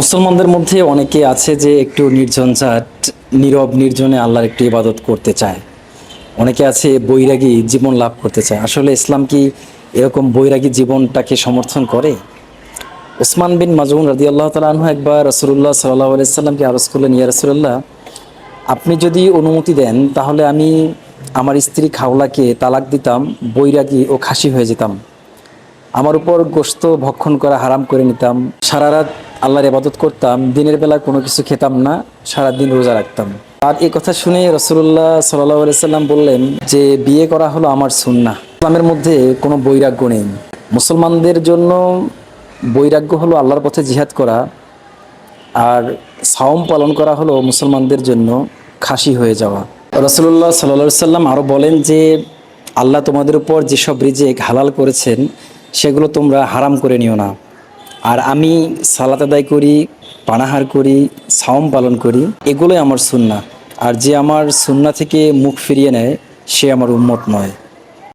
মুসলমানদের মধ্যে অনেকে আছে যে একটু নির্ঝঞ্ঝাট, নীরব নির্জনে আল্লাহর একটু ইবাদত করতে চায়। অনেকে আছে বৈরাগী জীবন লাভ করতে চায়। আসলে ইসলাম কি এরকম বৈরাগী জীবনটাকে সমর্থন করে? ওসমান বিন মাজউন রাদিয়াল্লাহু তাআলা আনহু একবার রাসূলুল্লাহ সাল্লাল্লাহু আলাইহি সাল্লামকে আরজ করলেন, ইয়া রাসূলুল্লাহ, আপনি যদি অনুমতি দেন তাহলে আমি আমার স্ত্রী খাওলাকে তালাক দিতাম, বৈরাগী ও খাসি হয়ে যেতাম। আমার উপর গোশত ভক্ষণ করা হারাম করে নিতাম, সারা রাত আল্লাহর ইবাদত করতাম, দিনের বেলা কোনো কিছু খেতাম না, সারা দিন রোজা রাখতাম। আর এই কথা শুনে রাসূলুল্লাহ সাল্লাল্লাহু আলাইহি সাল্লাম বললেন যে বিয়ে করা হলো আমার সুন্নাহ। ইসলামের মধ্যে কোনো বৈরাগ্য নেই। মুসলমানদের জন্য বৈরাগ্য হলো আল্লাহর পথে জিহাদ করা, আর সাওম পালন করা হলো মুসলমানদের জন্য খাসি হয়ে যাওয়া। রাসূলুল্লাহ সাল্লাল্লাহু আলাইহি সাল্লাম আরও বলেন যে আল্লাহ তোমাদের উপর যেসব রিজিক হালাল করেছেন সেগুলো তোমরা হারাম করে নিও না। আর আমি সালাত আদায় করি, পানাহার করি, সাওম পালন করি, এগুলোই আমার সুন্নাহ। আর যে আমার সুন্নাহ থেকে মুখ ফিরিয়ে নেয় সে আমার উম্মত নয়।